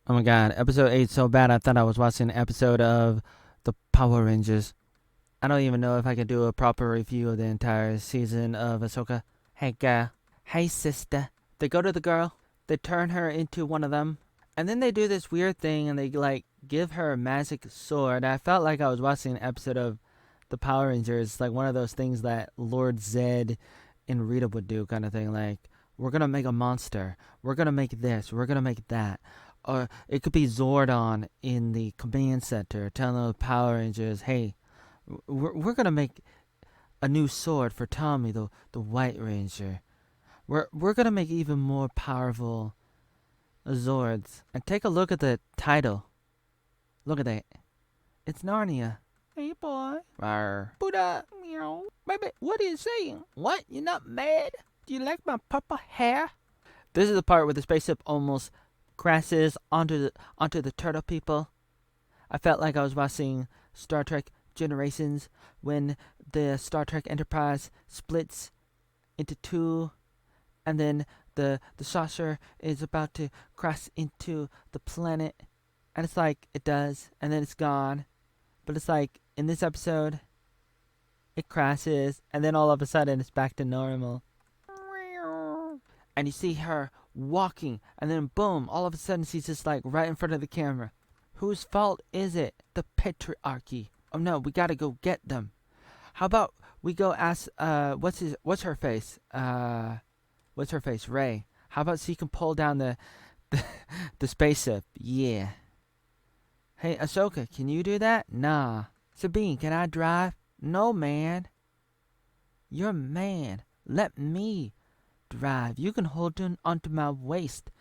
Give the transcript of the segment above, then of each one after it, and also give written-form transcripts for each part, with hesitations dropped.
Oh my god, episode 8 so bad I thought I was watching an episode of the Power Rangers. I don't even know if I could do a proper review of the entire season of Ahsoka. Hey girl. Hey sister. They go to the girl, they turn her into one of them, and then they do this weird thing and they like give her a magic sword. I felt like I was watching an episode of the Power Rangers, like one of those things that Lord Zed and Rita would do kind of thing, like we're gonna make a monster, we're gonna make this, we're gonna make that. Or it could be Zordon in the command center telling the Power Rangers, hey, we're gonna make a new sword for Tommy, the White Ranger. We're gonna make even more powerful Zords. And take a look at the title. Look at that. It's Narnia. Hey boy. Rawr. Buddha. Meow. Baby, what are you saying? What? You're not mad? Do you like my purple hair? This is the part where the spaceship almost crashes onto the turtle people. I felt like I was watching Star Trek Generations when the Star Trek Enterprise splits into two, and then the saucer is about to crash into the planet, and it's like it does, and then it's gone. But it's like in this episode, it crashes, and then all of a sudden it's back to normal. And you see her walking, and then boom, all of a sudden she's just like right in front of the camera. Whose fault is it? The patriarchy. Oh no, we gotta go get them. How about we go ask what's her face? What's her face? Ray. How about she can pull down the, the spaceship? Yeah. Hey Ahsoka, can you do that? Nah. Sabine, can I drive? No, man. You're a man. Let me drive. You can hold on onto my waist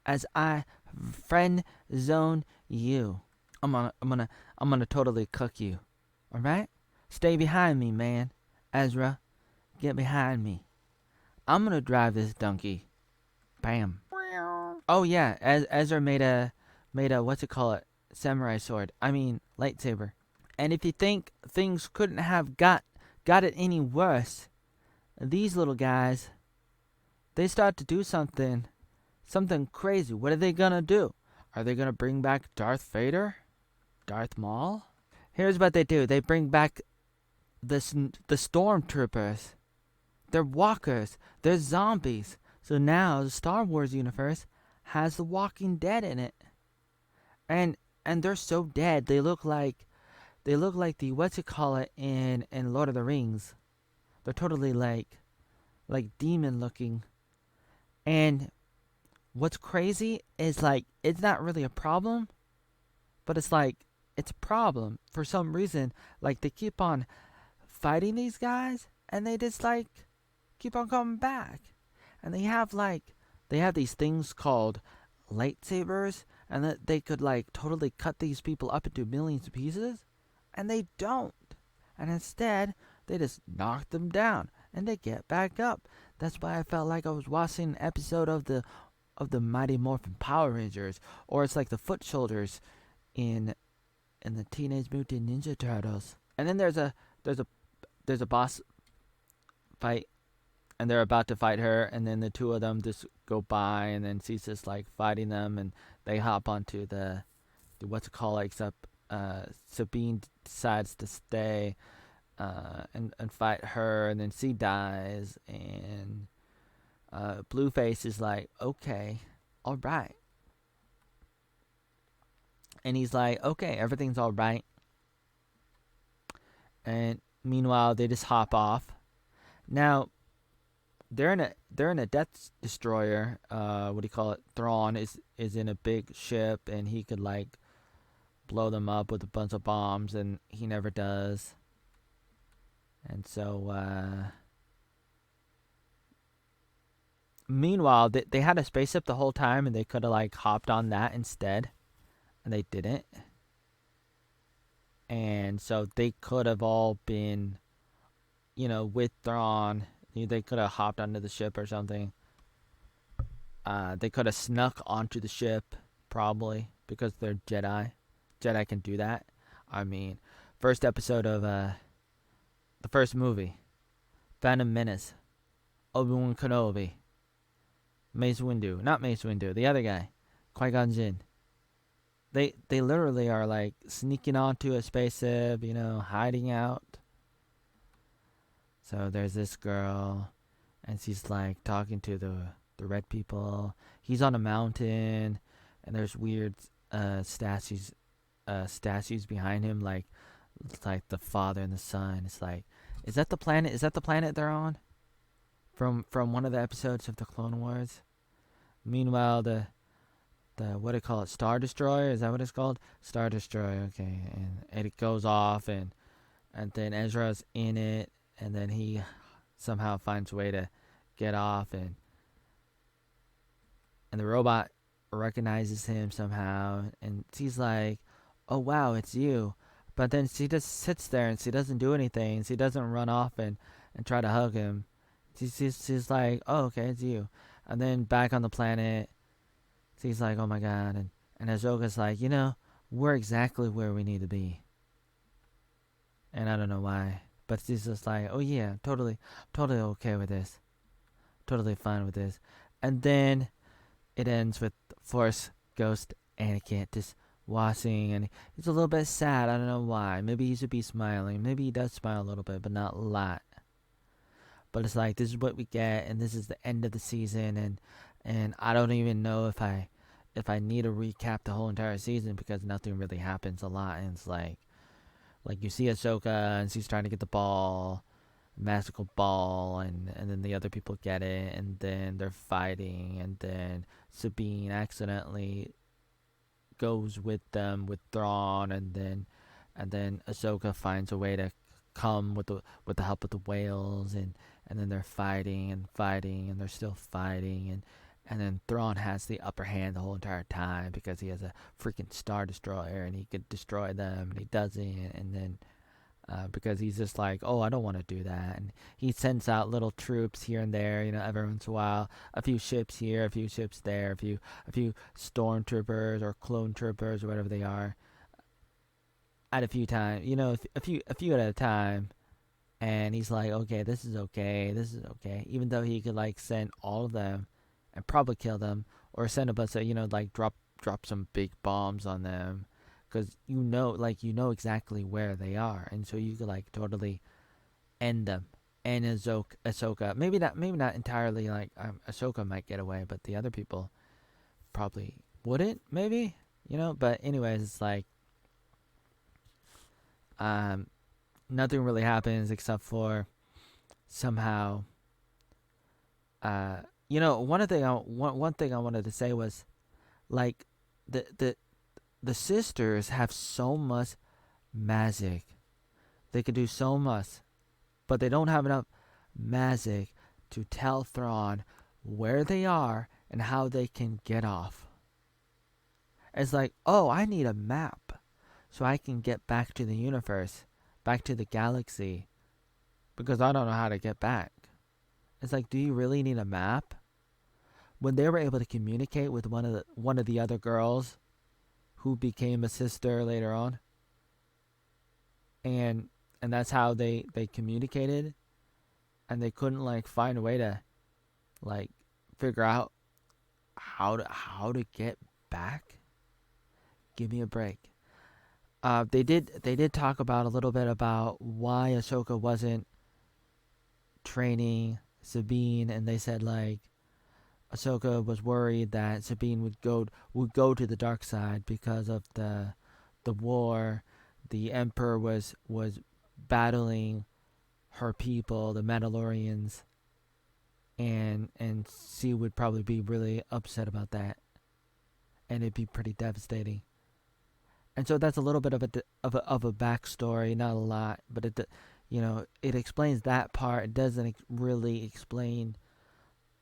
as I friend zone you. I'm gonna totally cook you. All right? Stay behind me, man. Ezra, get behind me. I'm gonna drive this donkey. Bam. Oh yeah, Ezra made a what's it call it? Samurai sword. I mean lightsaber. And if you think things couldn't have got it any worse, these little guys, they start to do something crazy. What are they gonna do? Are they gonna bring back Darth Vader? Darth Maul? Here's what they do. They bring back the stormtroopers. They're walkers. They're zombies. So now the Star Wars universe has the Walking Dead in it. And they're so dead. They look like the what's it call it in Lord of the Rings. They're totally like demon looking. And what's crazy is like it's not really a problem, but it's like it's a problem for some reason. Like they keep on fighting these guys and they just like keep on coming back. And they have these things called lightsabers, and that they could like totally cut these people up into millions of pieces, and they don't. And instead, they just knock them down and they get back up. That's why I felt like I was watching an episode of the Mighty Morphin Power Rangers, or it's like the Foot Soldiers in the Teenage Mutant Ninja Turtles. And then there's a boss fight, and they're about to fight her, and then the two of them just go by, and then she's just like fighting them, and they hop onto the what's it called, like Sabine decides to stay and fight her, and then she dies, and Blueface is like, okay, all right, and he's like, okay, everything's all right, and meanwhile they just hop off. Now they're in a Death Destroyer. What do you call it? Thrawn is in a big ship, and he could like blow them up with a bunch of bombs, and he never does. And so, meanwhile, they had a spaceship the whole time, and they could have like hopped on that instead, and they didn't. And so they could have all been, with Thrawn. They could have hopped onto the ship or something. They could have snuck onto the ship, probably, because they're Jedi. Jedi can do that. I mean, first episode of the first movie, Phantom Menace, Obi-Wan Kenobi, Mace Windu, not Mace Windu, the other guy, Qui-Gon Jinn. they literally are like sneaking onto a spaceship, hiding out. So there's this girl, and she's like talking to the red people. He's on a mountain, and there's weird statues behind him, like it's like the father and the son. It's like, is that the planet? Is that the planet they're on? From one of the episodes of the Clone Wars. Meanwhile, the what do you call it? Star Destroyer, is that what it's called? Star Destroyer. Okay, and it goes off, and then Ezra's in it, and then he somehow finds a way to get off, and the robot recognizes him somehow, and she's like, "Oh wow, it's you." But then she just sits there and she doesn't do anything. She doesn't run off and try to hug him. She's like, "Oh, okay, it's you." And then back on the planet, she's like, "Oh my god," and Ahsoka's like, we're exactly where we need to be, and I don't know why, but she's just like, "Oh yeah, totally okay with this, totally fine with this," and then it ends with Force Ghost Anakin just watching, and he's a little bit sad. I don't know why. Maybe he should be smiling. Maybe he does smile a little bit, but not a lot. But it's like, this is what we get, and this is the end of the season, and I don't even know if I need to recap the whole entire season, because nothing really happens a lot, and it's like you see Ahsoka and she's trying to get the ball, magical ball, and then the other people get it, and then they're fighting, and then Sabine accidentally goes with them with Thrawn, and then Ahsoka finds a way to come with the help of the whales, and then they're fighting, and they're still fighting, and then Thrawn has the upper hand the whole entire time because he has a freaking Star Destroyer and he could destroy them, and he doesn't, and then because he's just like, "Oh, I don't want to do that," and he sends out little troops here and there, every once in a while, a few ships here, a few ships there, a few stormtroopers or clone troopers or whatever they are, at a few times, a few at a time, and he's like, "Okay, this is okay," even though he could like send all of them and probably kill them, or send a bunch of like drop some big bombs on them, because exactly where they are, and so you could like totally end them. And Ahsoka, maybe not entirely. Like Ahsoka might get away, but the other people probably wouldn't. Maybe, But anyways, it's like um, nothing really happens except for somehow. Uh, one thing I wanted to say was like the the the sisters have so much magic. They can do so much, but they don't have enough magic to tell Thrawn where they are and how they can get off. It's like, "Oh, I need a map so I can get back to the universe, back to the galaxy, because I don't know how to get back." It's like, do you really need a map? When they were able to communicate with one of the other girls who became a sister later on, and that's how they communicated, and they couldn't like find a way to like figure out how to get back. Give me a break. They did talk about a little bit about why Ahsoka wasn't training Sabine, and they said like Ahsoka was worried that Sabine would go to the dark side because of the war. The Emperor was battling her people, the Mandalorians, and she would probably be really upset about that, and it'd be pretty devastating. And so that's a little bit of a backstory, not a lot, but it explains that part. It doesn't really explain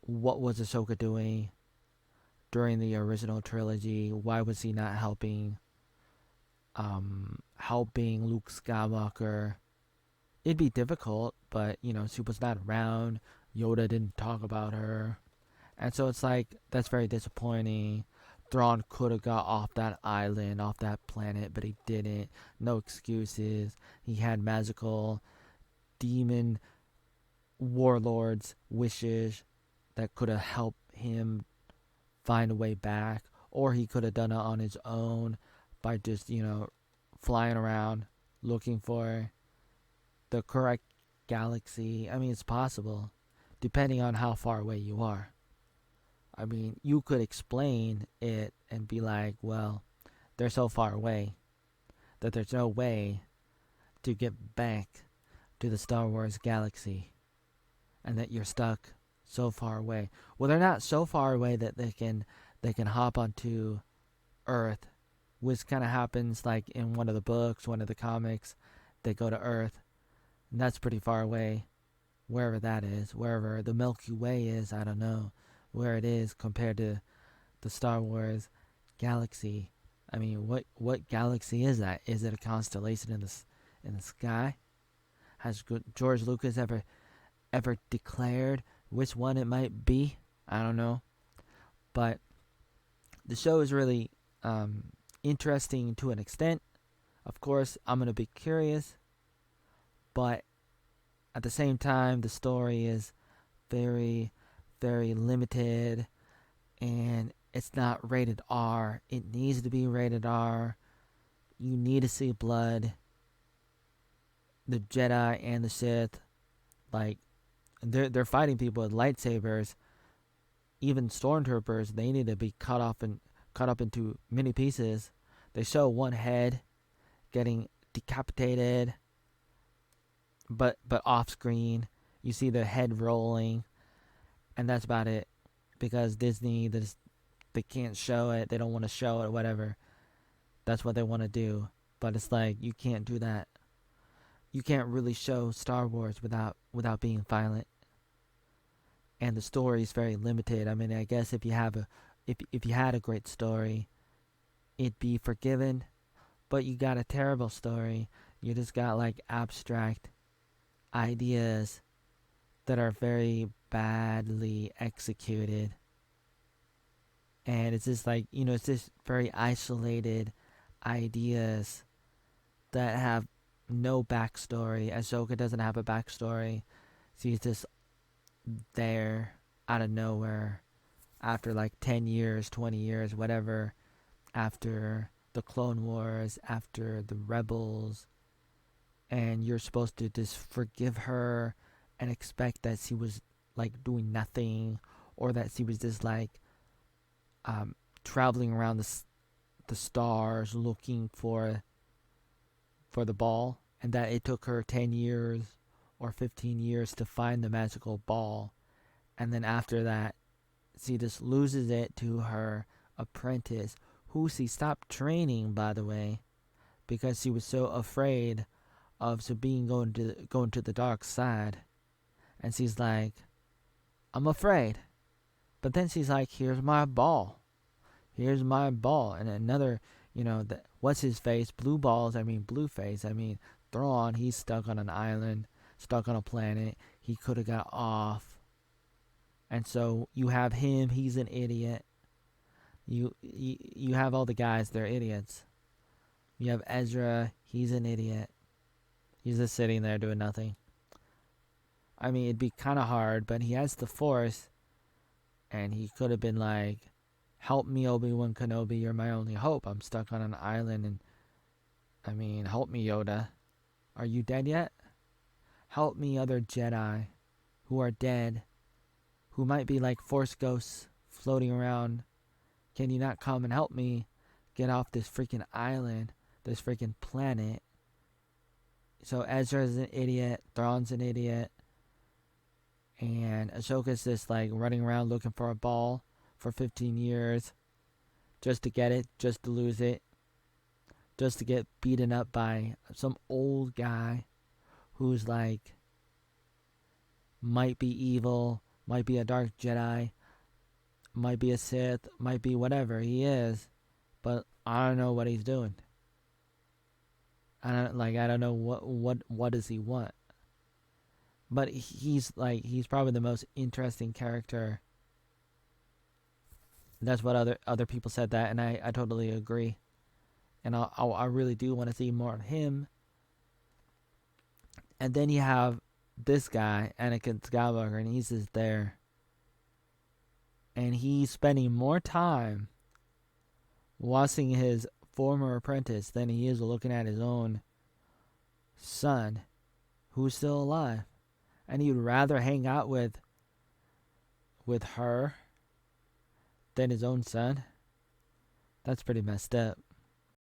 what was Ahsoka doing during the original trilogy. Why was he not helping Luke Skywalker? It'd be difficult, but she was not around. Yoda didn't talk about her, and so it's like that's very disappointing. Thrawn could have got off that island, off that planet, but he didn't. No excuses. He had magical demon warlords' wishes that could have helped him find a way back, or he could have done it on his own. by just, flying around looking for the correct galaxy. I mean, it's possible, depending on how far away you are. I mean, you could explain it and be like, well, they're so far away that there's no way to get back to the Star Wars galaxy, and that you're stuck so far away. Well, they're not so far away that they can hop onto Earth, which kind of happens like in one of the books, one of the comics. They go to Earth, and that's pretty far away, wherever that is, wherever the Milky Way is. I don't know where it is compared to the Star Wars galaxy. I mean, what galaxy is that? Is it a constellation in the sky? Has George Lucas ever declared which one it might be? I don't know, but the show is really interesting to an extent. Of course, I'm gonna be curious, but at the same time, the story is very, very limited, and it's not rated R. It needs to be rated R. You need to see blood. The Jedi and the Sith, like, they're fighting people with lightsabers. Even stormtroopers, they need to be cut up into many pieces. They show one head getting decapitated, but off screen, you see the head rolling, and that's about it. Because Disney, they can't show it. They don't want to show it. Whatever. That's what they want to do. But it's like you can't do that. You can't really show Star Wars without being violent. And the story is very limited. I mean, I guess if you had a great story, it'd be forgiven. But you got a terrible story. You just got like abstract ideas that are very badly executed. And it's just like, it's just very isolated ideas that have no backstory. Ahsoka doesn't have a backstory. She's just there out of nowhere after like 10 years, 20 years, whatever, after the Clone Wars, after the Rebels, and you're supposed to just forgive her and expect that she was like doing nothing, or that she was just like traveling around the stars looking for the ball, and that it took her 10 years or 15 years to find the magical ball, and then after that she just loses it to her apprentice, who she stopped training, by the way, because she was so afraid of Sabine going to the dark side. And she's like, I'm afraid. But then she's like, here's my ball. Here's my ball. And another, what's his face? Blueface. I mean, Thrawn, he's stuck on an island, stuck on a planet. He could have got off. And so you have him, he's an idiot. You have all the guys, they're idiots. You have Ezra, he's an idiot. He's just sitting there doing nothing. I mean, it'd be kind of hard, but he has the Force, and he could have been like, help me, Obi-Wan Kenobi, you're my only hope. I'm stuck on an island, and, I mean, help me, Yoda. Are you dead yet? Help me, other Jedi who are dead, who might be like Force ghosts floating around. Can you not come and help me get off this freaking island, this freaking planet? So Ezra's an idiot, Thrawn's an idiot, and Ahsoka's just like running around looking for a ball for 15 years just to get it, just to lose it, just to get beaten up by some old guy who's like, might be evil, might be a dark Jedi, might be a Sith, might be whatever he is, but I don't know what he's doing. I don't know what does he want. But he's probably the most interesting character. That's what other people said that, and I totally agree. And I really do want to see more of him. And then you have this guy, Anakin Skywalker, and he's just there. And he's spending more time watching his former apprentice than he is looking at his own son who's still alive. And he'd rather hang out with her than his own son. That's pretty messed up.